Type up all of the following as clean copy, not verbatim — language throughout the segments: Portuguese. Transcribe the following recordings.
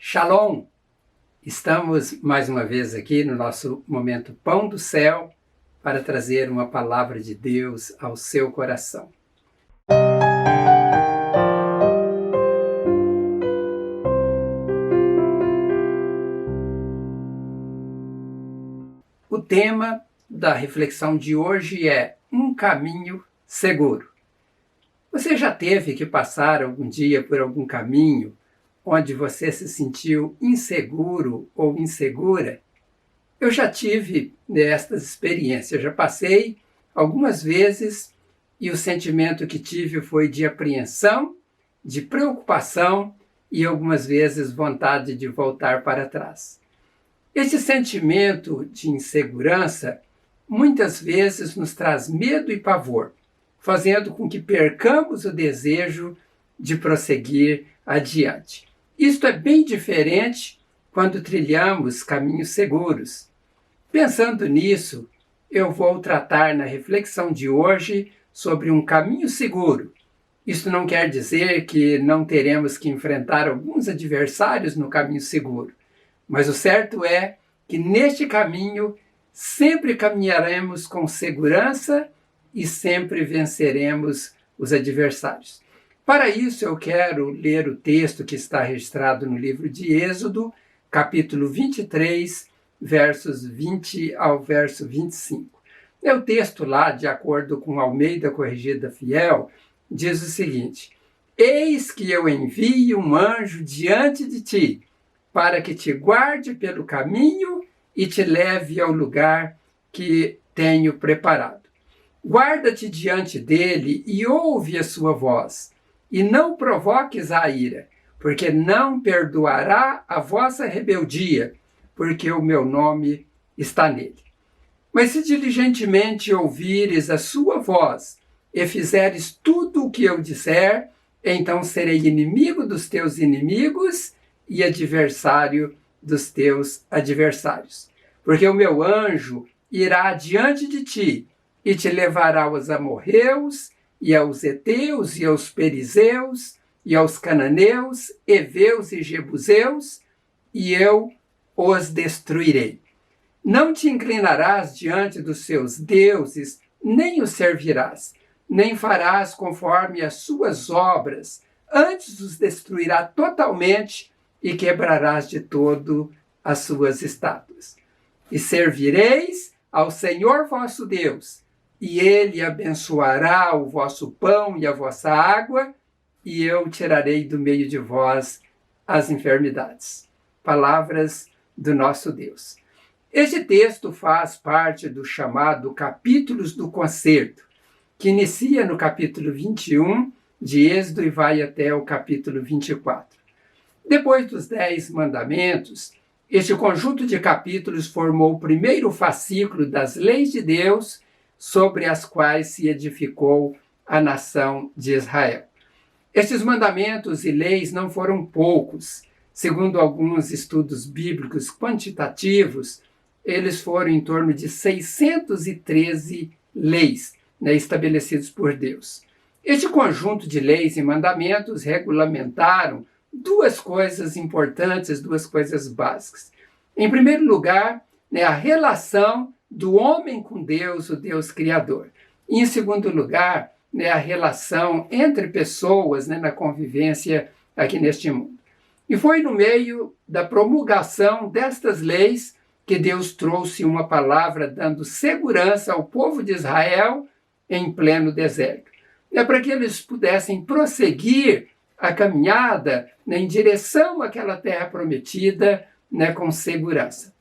Shalom! Estamos mais uma vez aqui no nosso momento Pão do Céu para trazer uma palavra de Deus ao seu coração. O tema da reflexão de hoje é um caminho seguro. Você já teve que passar algum dia por algum caminho onde você se sentiu inseguro ou insegura? Eu já tive estas experiências, já passei algumas vezes e o sentimento que tive foi de apreensão, de preocupação e algumas vezes vontade de voltar para trás. Este sentimento de insegurança muitas vezes nos traz medo e pavor, fazendo com que percamos o desejo de prosseguir adiante. Isto é bem diferente quando trilhamos caminhos seguros. Pensando nisso, eu vou tratar na reflexão de hoje sobre um caminho seguro. Isso não quer dizer que não teremos que enfrentar alguns adversários no caminho seguro, mas o certo é que neste caminho sempre caminharemos com segurança e sempre venceremos os adversários. Para isso, eu quero ler o texto que está registrado no livro de Êxodo, capítulo 23, versos 20 ao verso 25. O texto lá, de acordo com Almeida Corrigida Fiel, diz o seguinte: Eis que eu envio um anjo diante de ti, para que te guarde pelo caminho e te leve ao lugar que tenho preparado. Guarda-te diante dele e ouve a sua voz, e não provoques a ira, porque não perdoará a vossa rebeldia, porque o meu nome está nele. Mas se diligentemente ouvires a sua voz e fizeres tudo o que eu disser, então serei inimigo dos teus inimigos e adversário dos teus adversários. Porque o meu anjo irá diante de ti e te levará aos amorreus, e aos heteus, e aos perizeus, e aos cananeus, heveus e jebuseus, e eu os destruirei. Não te inclinarás diante dos seus deuses, nem os servirás, nem farás conforme as suas obras, antes os destruirá totalmente e quebrarás de todo as suas estátuas. E servireis ao Senhor vosso Deus, e ele abençoará o vosso pão e a vossa água, e eu tirarei do meio de vós as enfermidades. Palavras do nosso Deus. Este texto faz parte do chamado Capítulos do Concerto, que inicia no capítulo 21 de Êxodo e vai até o capítulo 24. Depois dos 10 mandamentos, este conjunto de capítulos formou o primeiro fascículo das leis de Deus, sobre as quais se edificou a nação de Israel. Estes mandamentos e leis não foram poucos. Segundo alguns estudos bíblicos quantitativos, eles foram em torno de 613 leis, estabelecidos por Deus. Este conjunto de leis e mandamentos regulamentaram duas coisas importantes, duas coisas básicas. Em primeiro lugar, a relação do homem com Deus, o Deus Criador. E, em segundo lugar, a relação entre pessoas na convivência aqui neste mundo. E foi no meio da promulgação destas leis que Deus trouxe uma palavra dando segurança ao povo de Israel em pleno deserto. Para que eles pudessem prosseguir a caminhada em direção àquela terra prometida com segurança.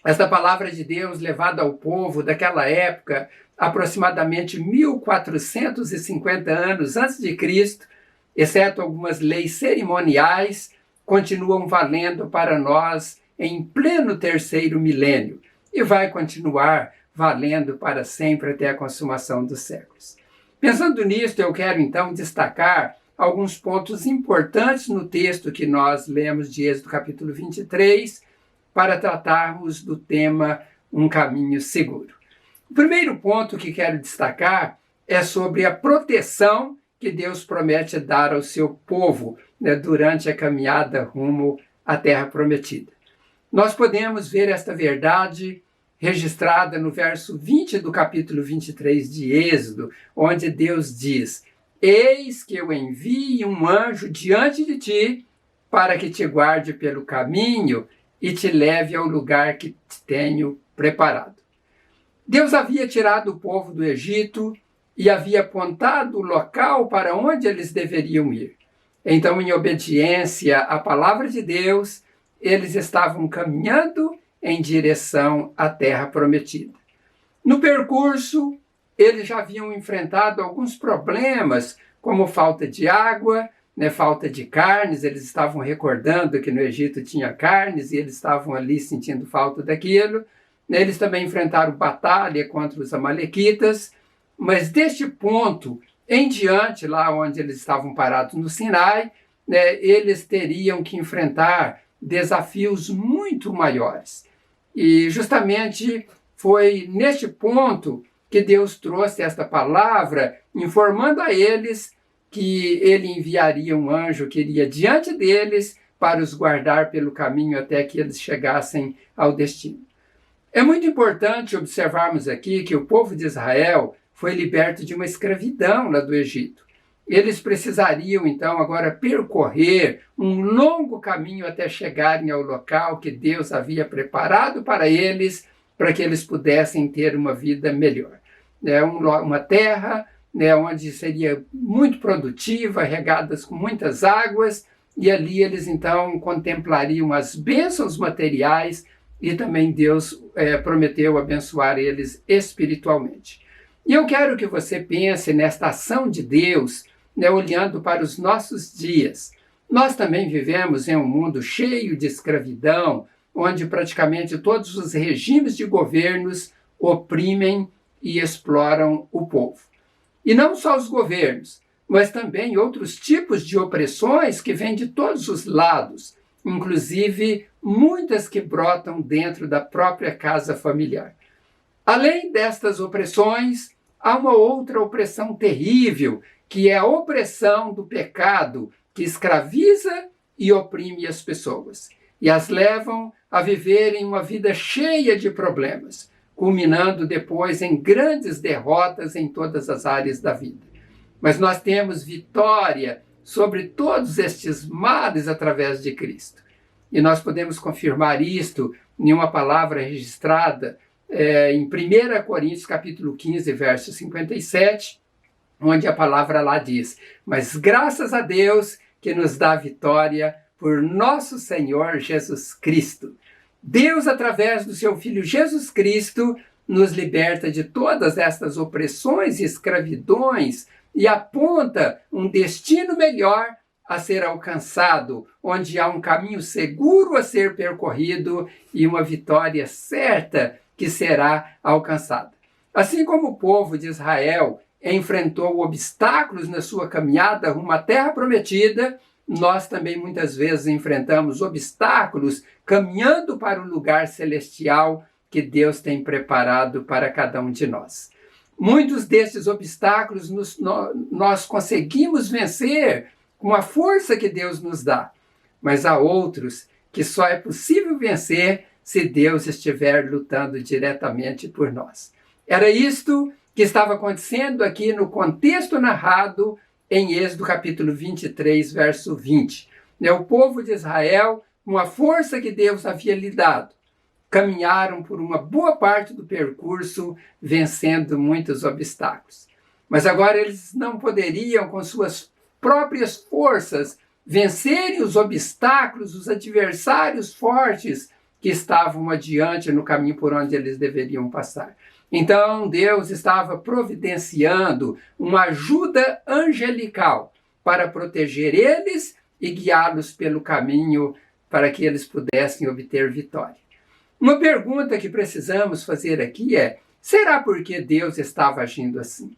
Esta palavra de Deus levada ao povo daquela época, aproximadamente 1450 anos antes de Cristo, exceto algumas leis cerimoniais, continuam valendo para nós em pleno terceiro milênio e vai continuar valendo para sempre até a consumação dos séculos. Pensando nisto, eu quero então destacar alguns pontos importantes no texto que nós lemos de Êxodo capítulo 23, para tratarmos do tema Um Caminho Seguro. O primeiro ponto que quero destacar é sobre a proteção que Deus promete dar ao seu povo durante a caminhada rumo à terra prometida. Nós podemos ver esta verdade registrada no verso 20 do capítulo 23 de Êxodo, onde Deus diz: eis que eu envio um anjo diante de ti para que te guarde pelo caminho e te leve ao lugar que te tenho preparado. Deus havia tirado o povo do Egito e havia apontado o local para onde eles deveriam ir. Então, em obediência à palavra de Deus, eles estavam caminhando em direção à terra prometida. No percurso, eles já haviam enfrentado alguns problemas, como falta de água, falta de carnes. Eles estavam recordando que no Egito tinha carnes e eles estavam ali sentindo falta daquilo. Eles também enfrentaram batalha contra os amalequitas, mas deste ponto em diante, lá onde eles estavam parados no Sinai, eles teriam que enfrentar desafios muito maiores. E justamente foi neste ponto que Deus trouxe esta palavra, informando a eles que ele enviaria um anjo que iria diante deles para os guardar pelo caminho até que eles chegassem ao destino. É muito importante observarmos aqui que o povo de Israel foi liberto de uma escravidão lá do Egito. Eles precisariam, então, agora percorrer um longo caminho até chegarem ao local que Deus havia preparado para eles eles pudessem ter uma vida melhor. Uma terra onde seria muito produtiva, regadas com muitas águas, e ali eles, então, contemplariam as bênçãos materiais e também Deus prometeu abençoar eles espiritualmente. E eu quero que você pense nesta ação de Deus, olhando para os nossos dias. Nós também vivemos em um mundo cheio de escravidão, onde praticamente todos os regimes de governos oprimem e exploram o povo. E não só os governos, mas também outros tipos de opressões que vêm de todos os lados, inclusive muitas que brotam dentro da própria casa familiar. Além destas opressões, há uma outra opressão terrível, que é a opressão do pecado, que escraviza e oprime as pessoas, e as levam a viverem uma vida cheia de problemas, culminando depois em grandes derrotas em todas as áreas da vida. Mas nós temos vitória sobre todos estes males através de Cristo. E nós podemos confirmar isto em uma palavra registrada em 1 Coríntios capítulo 15, verso 57, onde a palavra lá diz: mas graças a Deus que nos dá vitória por nosso Senhor Jesus Cristo. Deus, através do seu Filho Jesus Cristo, nos liberta de todas estas opressões e escravidões e aponta um destino melhor a ser alcançado, onde há um caminho seguro a ser percorrido e uma vitória certa que será alcançada. Assim como o povo de Israel enfrentou obstáculos na sua caminhada rumo à terra prometida, nós também muitas vezes enfrentamos obstáculos caminhando para o lugar celestial que Deus tem preparado para cada um de nós. Muitos desses obstáculos nós conseguimos vencer com a força que Deus nos dá, mas há outros que só é possível vencer se Deus estiver lutando diretamente por nós. Era isto que estava acontecendo aqui no contexto narrado em Êxodo capítulo 23, verso 20. O povo de Israel, com a força que Deus havia lhe dado, caminharam por uma boa parte do percurso, vencendo muitos obstáculos. Mas agora eles não poderiam, com suas próprias forças, vencerem os obstáculos, os adversários fortes que estavam adiante no caminho por onde eles deveriam passar. Então Deus estava providenciando uma ajuda angelical para proteger eles e guiá-los pelo caminho para que eles pudessem obter vitória. Uma pergunta que precisamos fazer aqui é: será porque Deus estava agindo assim?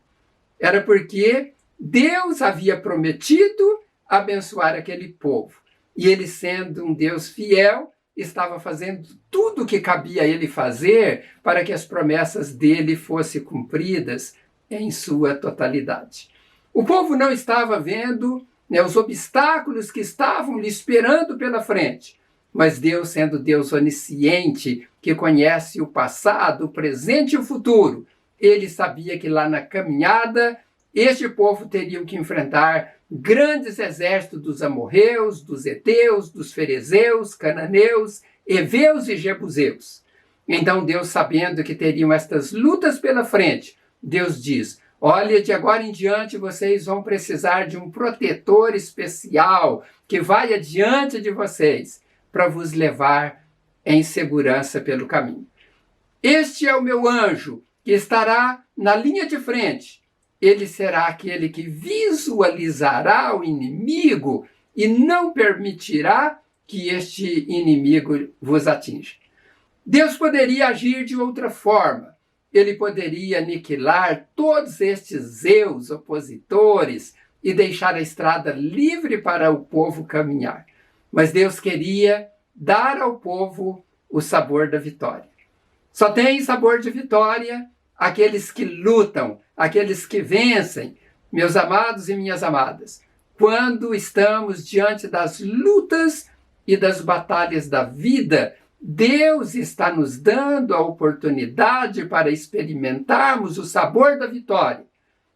Era porque Deus havia prometido abençoar aquele povo. E ele, sendo um Deus fiel, estava fazendo tudo o que cabia a ele fazer para que as promessas dele fossem cumpridas em sua totalidade. O povo não estava vendo os obstáculos que estavam lhe esperando pela frente, Mas Deus, sendo Deus onisciente, que conhece o passado, o presente e o futuro, ele sabia que lá na caminhada, este povo teria que enfrentar grandes exércitos dos amorreus, dos heteus, dos ferezeus, cananeus, heveus e jebuseus. Então Deus, sabendo que teriam estas lutas pela frente, Deus diz: olha, de agora em diante vocês vão precisar de um protetor especial que vai adiante de vocês para vos levar em segurança pelo caminho. Este é o meu anjo que estará na linha de frente. Ele será aquele que visualizará o inimigo e não permitirá que este inimigo vos atinja. Deus poderia agir de outra forma. Ele poderia aniquilar todos estes zeus opositores e deixar a estrada livre para o povo caminhar. Mas Deus queria dar ao povo o sabor da vitória. Só tem sabor de vitória aqueles que lutam, aqueles que vencem, meus amados e minhas amadas, quando estamos diante das lutas e das batalhas da vida. Deus está nos dando a oportunidade para experimentarmos o sabor da vitória.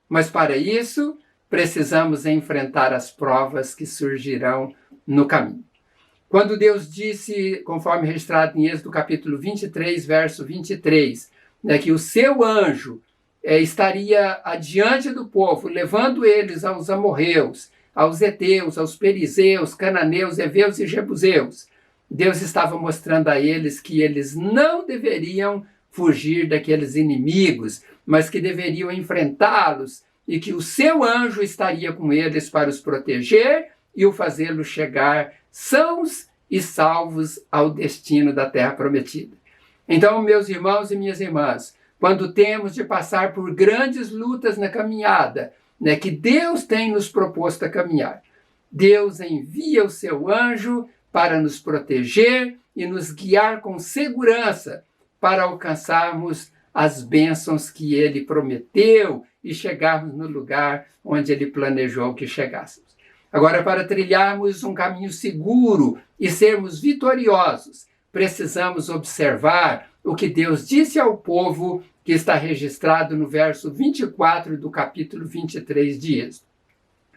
Mas para isso, precisamos enfrentar as provas que surgirão no caminho. Quando Deus disse, conforme registrado em Êxodo capítulo 23, verso 23, que o seu anjo estaria adiante do povo, levando eles aos amorreus, aos heteus, aos perizeus, cananeus, heveus e jebuseus, Deus estava mostrando a eles que eles não deveriam fugir daqueles inimigos, mas que deveriam enfrentá-los e que o seu anjo estaria com eles para os proteger e o fazê-los chegar sãos e salvos ao destino da terra prometida. Então, meus irmãos e minhas irmãs, quando temos de passar por grandes lutas na caminhada, que Deus tem nos proposto a caminhar, Deus envia o seu anjo para nos proteger e nos guiar com segurança para alcançarmos as bênçãos que ele prometeu e chegarmos no lugar onde ele planejou que chegássemos. Agora, para trilharmos um caminho seguro e sermos vitoriosos, precisamos observar o que Deus disse ao povo, que está registrado no verso 24 do capítulo 23 de Êxodo.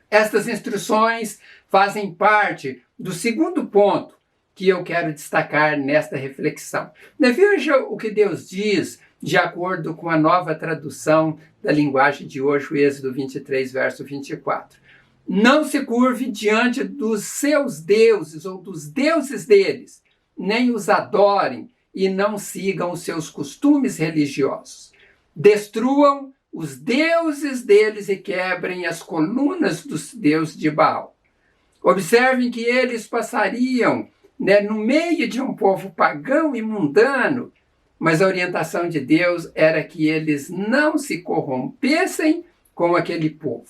Estas instruções fazem parte do segundo ponto que eu quero destacar nesta reflexão. Veja o que Deus diz de acordo com a nova tradução da linguagem de hoje, o Êxodo 23, verso 24. Não se curve diante dos seus deuses ou dos deuses deles, nem os adorem e não sigam os seus costumes religiosos. Destruam os deuses deles e quebrem as colunas dos deuses de Baal. Observem que eles passariam no meio de um povo pagão e mundano, mas a orientação de Deus era que eles não se corrompessem com aquele povo.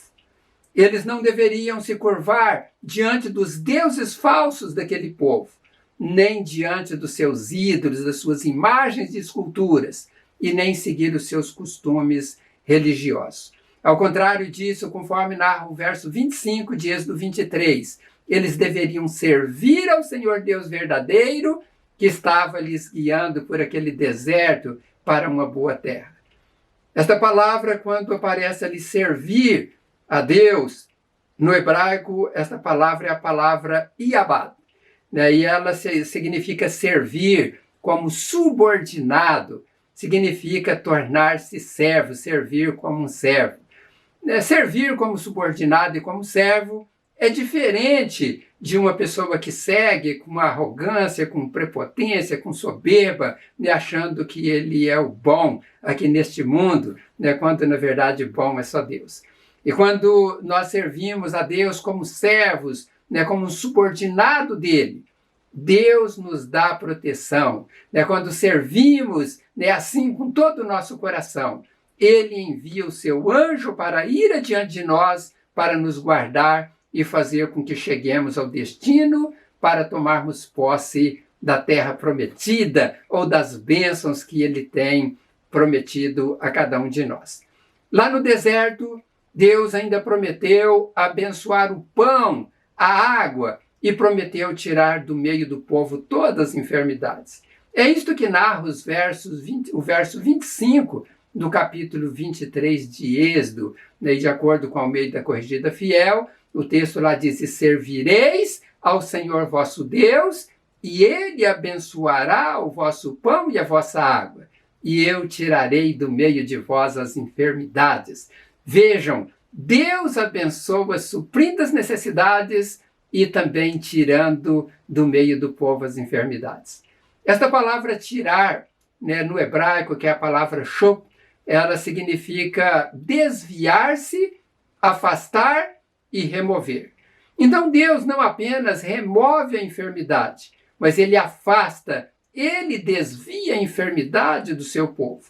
Eles não deveriam se curvar diante dos deuses falsos daquele povo, nem diante dos seus ídolos, das suas imagens e esculturas, e nem seguir os seus costumes religiosos. Ao contrário disso, conforme narra o verso 25 de Êxodo 23, eles deveriam servir ao Senhor Deus verdadeiro, que estava lhes guiando por aquele deserto para uma boa terra. Esta palavra, quando aparece ali servir a Deus, no hebraico, esta palavra é a palavra iabad, e ela significa servir como subordinado, significa tornar-se servo, servir como um servo. Servir como subordinado e como servo é diferente de uma pessoa que segue com arrogância, com prepotência, com soberba, achando que ele é o bom aqui neste mundo, quando na verdade bom é só Deus. E quando nós servimos a Deus como servos, como um subordinado dele, Deus nos dá proteção. Quando servimos assim com todo o nosso coração, ele envia o seu anjo para ir adiante de nós, para nos guardar e fazer com que cheguemos ao destino para tomarmos posse da terra prometida ou das bênçãos que ele tem prometido a cada um de nós. Lá no deserto, Deus ainda prometeu abençoar o pão, a água e prometeu tirar do meio do povo todas as enfermidades. É isto que narra o verso 25 do capítulo 23 de Êxodo, né, de acordo com a Almeida Corrigida Fiel. O texto lá diz: e servireis ao Senhor vosso Deus, e ele abençoará o vosso pão e a vossa água, e eu tirarei do meio de vós as enfermidades. Vejam, Deus abençoa suprindo as necessidades e também tirando do meio do povo as enfermidades. Esta palavra tirar, né, no hebraico, que é a palavra shop, ela significa desviar-se, afastar e remover. Então Deus não apenas remove a enfermidade, mas ele afasta, ele desvia a enfermidade do seu povo.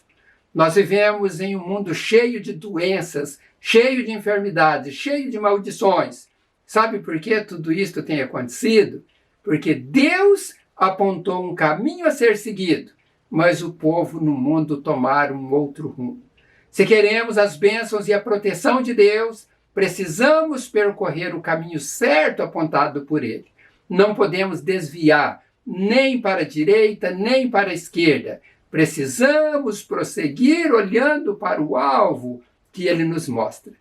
Nós vivemos em um mundo cheio de doenças, cheio de enfermidades, cheio de maldições. Sabe por que tudo isso tem acontecido? Porque Deus apontou um caminho a ser seguido, mas o povo no mundo tomaram um outro rumo. Se queremos as bênçãos e a proteção de Deus, precisamos percorrer o caminho certo apontado por Ele. Não podemos desviar nem para a direita, nem para a esquerda. Precisamos prosseguir olhando para o alvo que Ele nos mostra.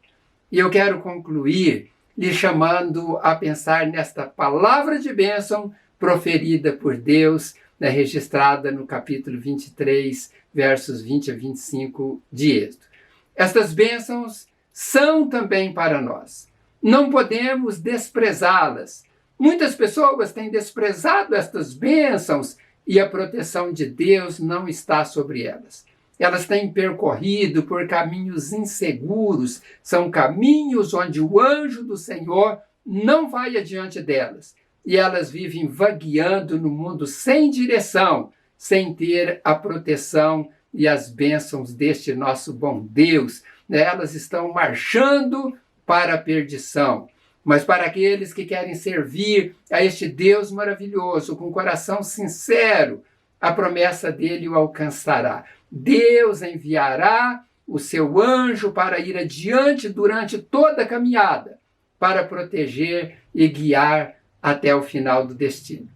E eu quero concluir lhe chamando a pensar nesta palavra de bênção proferida por Deus, né, registrada no capítulo 23, versos 20 a 25 de Êxodo. Estas bênçãos são também para nós. Não podemos desprezá-las. Muitas pessoas têm desprezado estas bênçãos e a proteção de Deus não está sobre elas. Elas têm percorrido por caminhos inseguros, são caminhos onde o anjo do Senhor não vai adiante delas. E elas vivem vagueando no mundo sem direção, sem ter a proteção e as bênçãos deste nosso bom Deus. Elas estão marchando para a perdição. Mas para aqueles que querem servir a este Deus maravilhoso, com coração sincero, a promessa dele o alcançará. Deus enviará o seu anjo para ir adiante durante toda a caminhada, para proteger e guiar até o final do destino.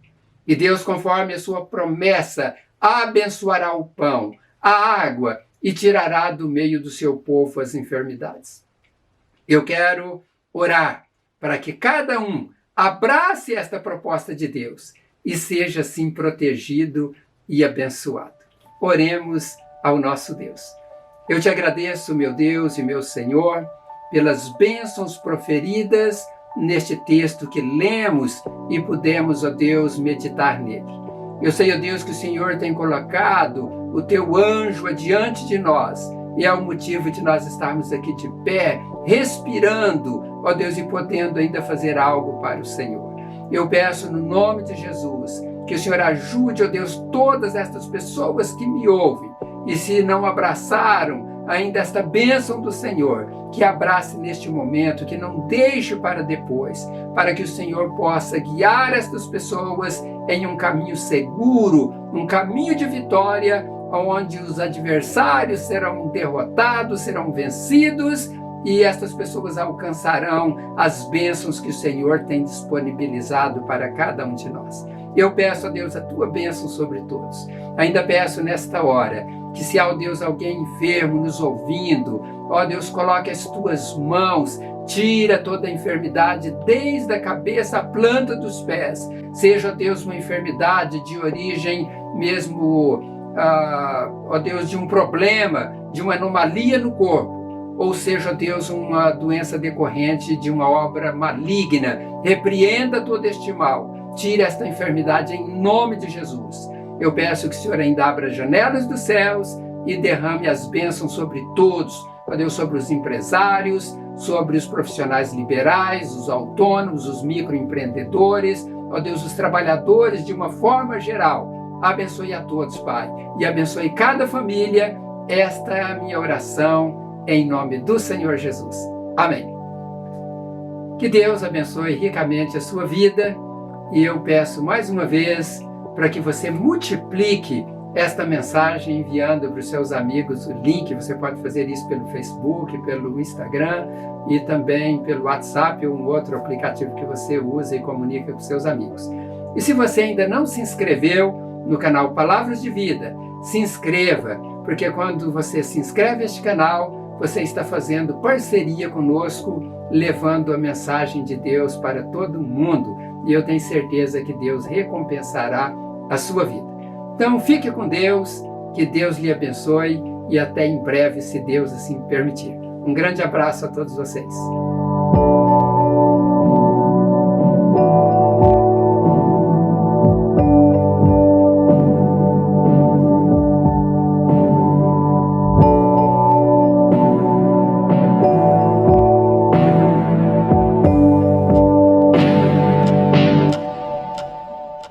E Deus, conforme a sua promessa, abençoará o pão, a água e tirará do meio do seu povo as enfermidades. Eu quero orar para que cada um abrace esta proposta de Deus e seja assim protegido e abençoado. Oremos ao nosso Deus. Eu te agradeço, meu Deus e meu Senhor, pelas bênçãos proferidas neste texto que lemos e pudemos, ó Deus, meditar nele. Eu sei, ó Deus, que o Senhor tem colocado o teu anjo adiante de nós e é o motivo de nós estarmos aqui de pé, respirando, ó Deus, e podendo ainda fazer algo para o Senhor. Eu peço no nome de Jesus que o Senhor ajude, ó Deus, todas estas pessoas que me ouvem e se não abraçaram ainda esta bênção do Senhor, que abrace neste momento, que não deixe para depois, para que o Senhor possa guiar estas pessoas em um caminho seguro, um caminho de vitória, onde os adversários serão derrotados, serão vencidos, e estas pessoas alcançarão as bênçãos que o Senhor tem disponibilizado para cada um de nós. Eu peço a Deus a tua bênção sobre todos. Ainda peço nesta hora que se há, ó Deus, alguém enfermo nos ouvindo, ó Deus, coloque as tuas mãos, tira toda a enfermidade desde a cabeça à planta dos pés. Seja, ó Deus, uma enfermidade de origem mesmo, ó Deus, de um problema, de uma anomalia no corpo. Ou seja, Deus, uma doença decorrente de uma obra maligna. Repreenda todo este mal. Tire esta enfermidade em nome de Jesus. Eu peço que o Senhor ainda abra as janelas dos céus e derrame as bênçãos sobre todos. Ó Deus, sobre os empresários, sobre os profissionais liberais, os autônomos, os microempreendedores. Ó Deus, os trabalhadores de uma forma geral. Abençoe a todos, Pai. E abençoe cada família. Esta é a minha oração. Em nome do Senhor Jesus. Amém. Que Deus abençoe ricamente a sua vida e eu peço mais uma vez para que você multiplique esta mensagem enviando para os seus amigos o link. Você pode fazer isso pelo Facebook, pelo Instagram e também pelo WhatsApp ou um outro aplicativo que você usa e comunica com seus amigos. E se você ainda não se inscreveu no canal Palavras de Vida, se inscreva, porque quando você se inscreve neste canal, você está fazendo parceria conosco, levando a mensagem de Deus para todo mundo. E eu tenho certeza que Deus recompensará a sua vida. Então, fique com Deus, que Deus lhe abençoe e até em breve, se Deus assim permitir. Um grande abraço a todos vocês.